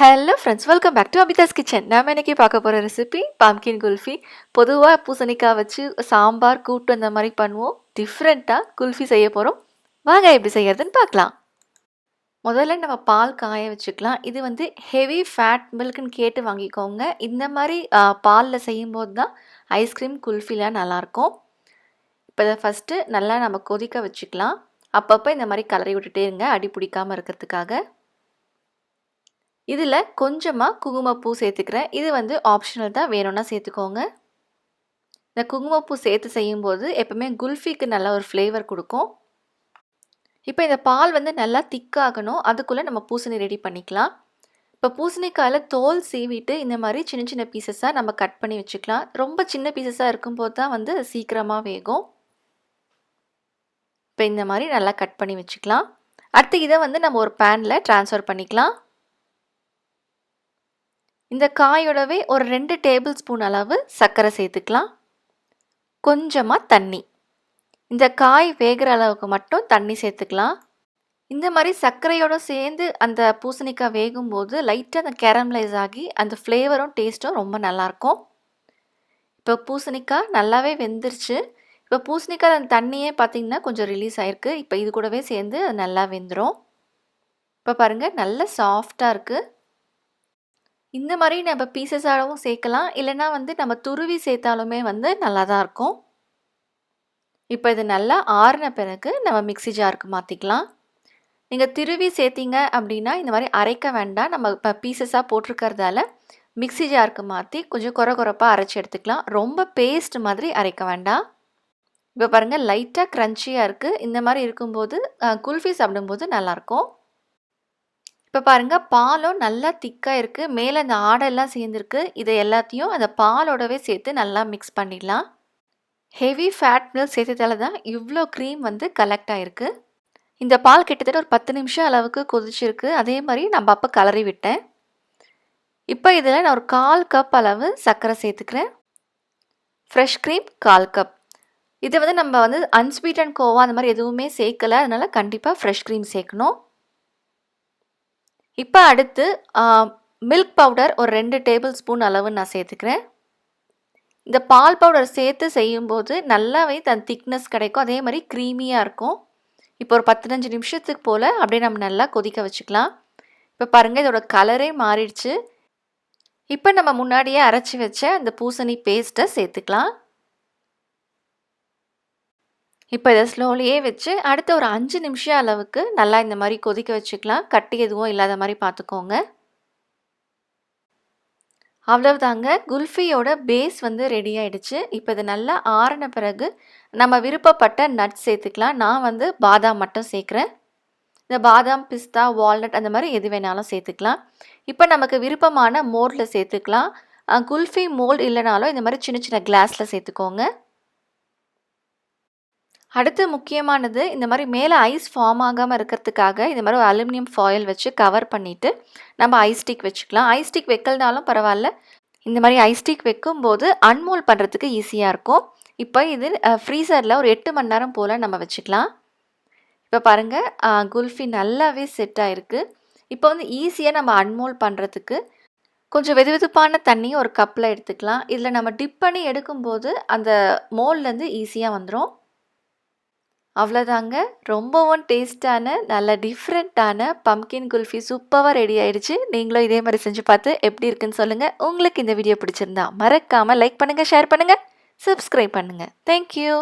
Hello friends, welcome back to Abitha's kitchen. நம்ம இன்னைக்கு பார்க்க போகிற ரெசிபி பம்கின் குல்ஃபி. பொதுவாக பூசணிக்காய் வச்சு சாம்பார் கூட்டு அந்த மாதிரி பண்ணுவோம். டிஃப்ரெண்ட்டாக குல்ஃபி செய்ய போகிறோம். வாங்க எப்படி செய்யறதுன்னு பார்க்கலாம். முதல்ல நம்ம பால் காய வச்சுக்கலாம். இது வந்து ஹெவி ஃபேட் மில்க்னு கேட்டு வாங்கிக்கோங்க. இந்த மாதிரி பாலில் செய்யும்போது தான் ஐஸ்கிரீம் குல்ஃபிலாம் நல்லாயிருக்கும். இப்போ இதை ஃபஸ்ட்டு நல்லா நம்ம கொதிக்க வச்சுக்கலாம். அப்பப்போ இந்த மாதிரி கலரி விட்டுட்டே இருங்க, அடி பிடிக்காமல் இருக்கிறதுக்காக. இதில் கொஞ்சமாக குங்குமப்பூ சேர்த்துக்கிறேன். இது வந்து ஆப்ஷனல் தான், வேணும்னா சேர்த்துக்கோங்க. இந்த குங்குமப்பூ சேர்த்து செய்யும்போது எப்பவுமே குல்ஃபிக்கு நல்ல ஒரு ஃப்ளேவர் கொடுக்கும். இப்போ இந்த பால் வந்து நல்லா திக்காகணும். அதுக்குள்ளே நம்ம பூசணி ரெடி பண்ணிக்கலாம். இப்போ பூசணிக்காயில் தோல் சீவிட்டு இந்த மாதிரி சின்ன சின்ன பீசஸாக நம்ம கட் பண்ணி வச்சுக்கலாம். ரொம்ப சின்ன பீசஸாக இருக்கும்போது தான் வந்து சீக்கிரமாக வேகும். இப்போ இந்த மாதிரி நல்லா கட் பண்ணி வச்சுக்கலாம். அடுத்து இதை வந்து நம்ம ஒரு பேனில் ட்ரான்ஸ்ஃபர் பண்ணிக்கலாம். இந்த காயோடவே ஒரு 2 டேபிள் ஸ்பூன் அளவு சர்க்கரை சேர்த்துக்கலாம். கொஞ்சமாக தண்ணி. இந்த காய் வேகிற அளவுக்கு மட்டும் தண்ணி சேர்த்துக்கலாம். இந்த மாதிரி சர்க்கரையோடு சேர்ந்து அந்த பூசணிக்காய் வேகும்போது லைட்டாக அந்த கேரமலைஸ் ஆகி அந்த ஃப்ளேவரும் டேஸ்ட்டும் ரொம்ப நல்லாயிருக்கும். இப்போ பூசணிக்காய் நல்லாவே வெந்துருச்சு. இப்போ பூசணிக்காய் அந்த தண்ணியே பார்த்திங்கன்னா கொஞ்சம் ரிலீஸ் ஆகிருக்கு. இப்போ இது கூடவே சேர்ந்து அது நல்லா வெந்துடும். இப்போ பாருங்கள், நல்லா சாஃப்டாக இருக்குது. இந்த மாதிரி நம்ம பீசஸாகவும் சேர்க்கலாம், இல்லைனா வந்து நம்ம துருவி சேர்த்தாலுமே வந்து நல்லா தான் இருக்கும். இப்போ இது நல்லா ஆறின பிறகு நம்ம மிக்ஸி ஜாருக்கு மாற்றிக்கலாம். நீங்கள் திருவி சேர்த்திங்க அப்படின்னா இந்த மாதிரி அரைக்க வேண்டாம். நம்ம இப்போ பீசஸாக போட்டிருக்கிறதால மிக்ஸி ஜாருக்கு மாற்றி கொஞ்சம் கொரப்பாக அரைச்சி எடுத்துக்கலாம். ரொம்ப பேஸ்ட் மாதிரி அரைக்க வேண்டாம். இப்போ பாருங்கள், லைட்டாக க்ரன்ச்சியாக இருக்குது. இந்த மாதிரி இருக்கும்போது குல்ஃபி சாப்பிடும்போது நல்லாயிருக்கும். இப்போ பாருங்கள், பாலும் நல்லா திக்காக இருக்குது. மேலே அந்த ஆடெல்லாம் சேர்ந்துருக்கு. இதை எல்லாத்தையும் அந்த பாலோடவே சேர்த்து நல்லா மிக்ஸ் பண்ணிடலாம். ஹெவி ஃபேட் மில்க் சேர்த்ததால தான் இவ்வளோ க்ரீம் வந்து கலெக்ட் ஆகிருக்கு. இந்த பால் கிட்டத்தட்ட ஒரு 10 நிமிஷம் அளவுக்கு கொதிச்சிருக்கு. அதே மாதிரி நம்ம அப்போ கலரி விட்டேன். இப்போ இதில் நான் ஒரு 1/4 கப் அளவு சர்க்கரை சேர்த்துக்கிறேன். Fresh cream 1/4 cup. இதை வந்து நம்ம வந்து அன்ஸ்வீட்டன் கோவா அந்த மாதிரி எதுவுமே சேர்க்கலை. அதனால் கண்டிப்பாக ஃப்ரெஷ் க்ரீம் சேர்க்கணும். இப்போ அடுத்து மில்க் பவுடர் ஒரு 2 டேபிள் ஸ்பூன் அளவு நான் சேர்த்துக்கிறேன். இந்த பால் பவுடர் சேர்த்து செய்யும்போது நல்லாவே தன் திக்னஸ் கிடைக்கும். அதே மாதிரி க்ரீமியாக இருக்கும். இப்போ ஒரு 15 நிமிஷத்துக்கு போல் அப்படியே நம்ம நல்லா கொதிக்க வச்சுக்கலாம். இப்போ பாருங்கள், இதோட கலரே மாறிடுச்சு. இப்போ நம்ம முன்னாடியே அரைச்சி வச்ச அந்த பூசணி பேஸ்ட்டை சேர்த்துக்கலாம். இப்போ இதை ஸ்லோலியே வச்சு அடுத்த ஒரு 5 நிமிஷம் அளவுக்கு நல்லா இந்த மாதிரி கொதிக்க வச்சுக்கலாம். கட்டி எதுவும் இல்லாத மாதிரி பார்த்துக்கோங்க. அவ்வளவுதாங்க, குல்ஃபியோட பேஸ் வந்து ரெடி ஆகிடுச்சு. இப்போ இது நல்லா ஆறின பிறகு நம்ம விருப்பப்பட்ட நட்ஸ் சேர்த்துக்கலாம். நான் வந்து பாதாம் மட்டும் சேர்க்குறேன். இந்த பாதாம், பிஸ்தா, வால்நட் அந்த மாதிரி எது வேணாலும் சேர்த்துக்கலாம். இப்போ நமக்கு விருப்பமான மோல்டில் சேர்த்துக்கலாம். குல்ஃபி மோல்டு இல்லைனாலும் இந்த மாதிரி சின்ன சின்ன கிளாஸில் சேர்த்துக்கோங்க. அடுத்து முக்கியமானது, இந்த மாதிரி மேலே ஐஸ் ஃபார்ம் ஆகாமல் இருக்கிறதுக்காக இந்த மாதிரி ஒரு அலுமினியம் ஃபாயில் வச்சு கவர் பண்ணிவிட்டு நம்ம ஐஸ் ஸ்டிக் வச்சுக்கலாம். ஐஸ் ஸ்டிக் வைக்கலனாலும் பரவாயில்ல. இந்த மாதிரி ஐஸ் ஸ்டிக் வைக்கும்போது அன்மோல் பண்ணுறதுக்கு ஈஸியாக இருக்கும். இப்போ இது ஃப்ரீசரில் ஒரு 8 மணி நேரம் போல் நம்ம வச்சுக்கலாம். இப்போ பாருங்கள், குல்ஃபி நல்லாவே செட் ஆகிருக்கு. இப்போ வந்து ஈஸியாக நம்ம அன்மோல் பண்ணுறதுக்கு கொஞ்சம் வெதுவெதுப்பான தண்ணி ஒரு கப்பில் எடுத்துக்கலாம். இதில் நம்ம டிப் பண்ணி எடுக்கும்போது அந்த மோல்லேருந்து ஈஸியாக வந்துடும். அவ்வளோதாங்க, ரொம்பவும் டேஸ்டான நல்ல டிஃப்ரெண்ட்டான பம்கின் குல்ஃபி சூப்பராக ரெடி ஆகிடுச்சு. நீங்களும் இதே மாதிரி செஞ்சு பார்த்து எப்படி இருக்குன்னு சொல்லுங்கள். உங்களுக்கு இந்த வீடியோ பிடிச்சிருந்தா மறக்காமல் லைக் பண்ணுங்கள், ஷேர் பண்ணுங்கள், சப்ஸ்கிரைப் பண்ணுங்கள். தேங்க்யூ.